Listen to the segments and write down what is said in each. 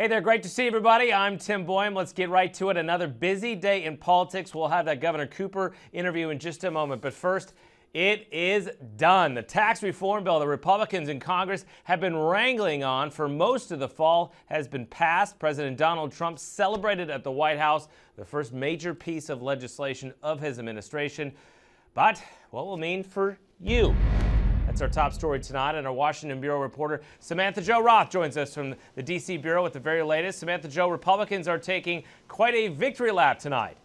Hey there, great to see everybody. I'm Tim Boyum. Let's get right to it. Another busy day in politics. We'll have that Governor Cooper interview in just a moment. But first, it is done. The tax reform bill the Republicans in Congress have been wrangling on for most of the fall has been passed. President Donald Trump celebrated at the White House the first major piece of legislation of his administration. But what will it mean for you? That's our top story tonight, and our Washington Bureau reporter Samantha-Jo joins us from the D.C. Bureau with the very latest. Samantha-Jo, Republicans are taking quite a victory lap tonight.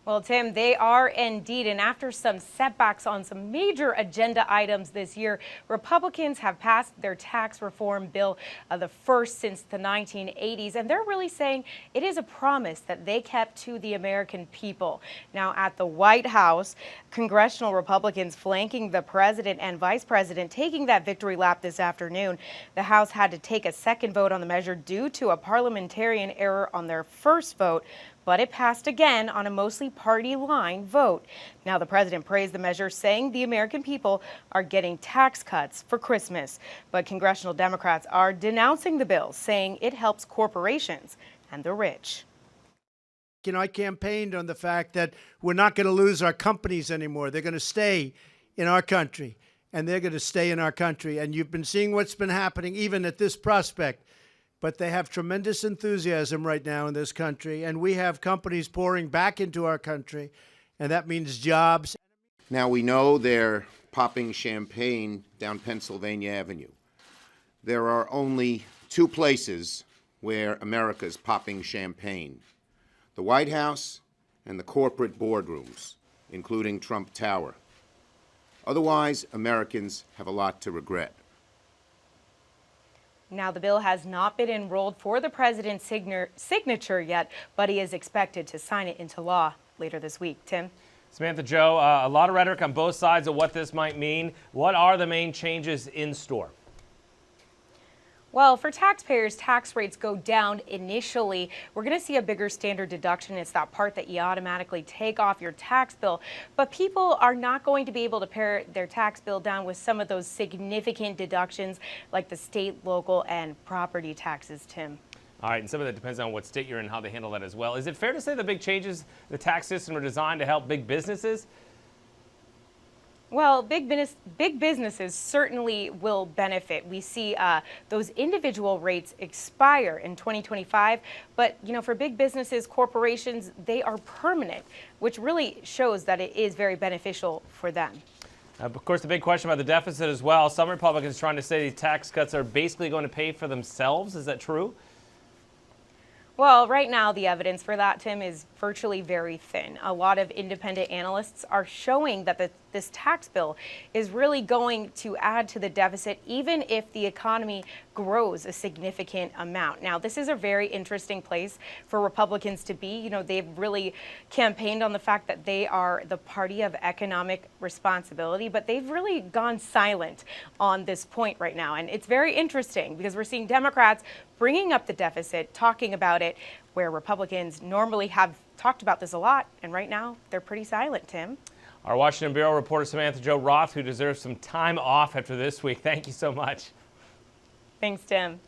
Well, Tim, they are indeed. And after some setbacks on some major agenda items this year, Republicans have passed their tax reform bill, the first since the 1980s. And they're really saying it is a promise that they kept to the American people. Now, at the White House, congressional Republicans flanking the president and vice president taking that victory lap this afternoon. The House had to take a second vote on the measure due to a parliamentarian error on their first vote, but it passed again on a mostly party line vote. Now, the president praised the measure, saying the American people are getting tax cuts for Christmas. But congressional Democrats are denouncing the bill, saying it helps corporations and the rich. You know, I campaigned on the fact that we're not going to lose our companies anymore. They're going to stay in our country, and they're going to stay in our country. And you've been seeing what's been happening even at this prospect. But they have tremendous enthusiasm right now in this country, and we have companies pouring back into our country, and that means jobs. Now, we know they're popping champagne down Pennsylvania Avenue. There are only two places where America's popping champagne: the White House and the corporate boardrooms, including Trump Tower. Otherwise, Americans have a lot to regret. Now, the bill has not been enrolled for the president's signature yet, but he is expected to sign it into law later this week. Tim? Samantha-Jo, a lot of rhetoric on both sides of what this might mean. What are the main changes in store? Well, for taxpayers, tax rates go down initially. We're going to see a bigger standard deduction. It's that part that you automatically take off your tax bill. But people are not going to be able to pare their tax bill down with some of those significant deductions like the state, local, and property taxes, Tim. All right, and some of that depends on what state you're in and how they handle that as well. Is it fair to say the big changes, the tax system, are designed to help big businesses? Well, big businesses certainly will benefit. We see those individual rates expire in 2025, but for big businesses, corporations, they are permanent, which really shows that it is very beneficial for them. Of course, the big question about the deficit as well. Some Republicans trying to say these tax cuts are basically going to pay for themselves. Is that true? Well, right now, the evidence for that, Tim, is virtually very thin. A lot of independent analysts are showing that this tax bill is really going to add to the deficit, even if the economy grows a significant amount. Now, this is a very interesting place for Republicans to be. They've really campaigned on the fact that they are the party of economic responsibility, but they've really gone silent on this point right now. And it's very interesting because we're seeing Democrats bringing up the deficit, talking about it, where Republicans normally have talked about this a lot, and right now they're pretty silent, Tim. Our Washington Bureau reporter Samantha-Jo, who deserves some time off after this week. Thank you so much. Thanks, Tim.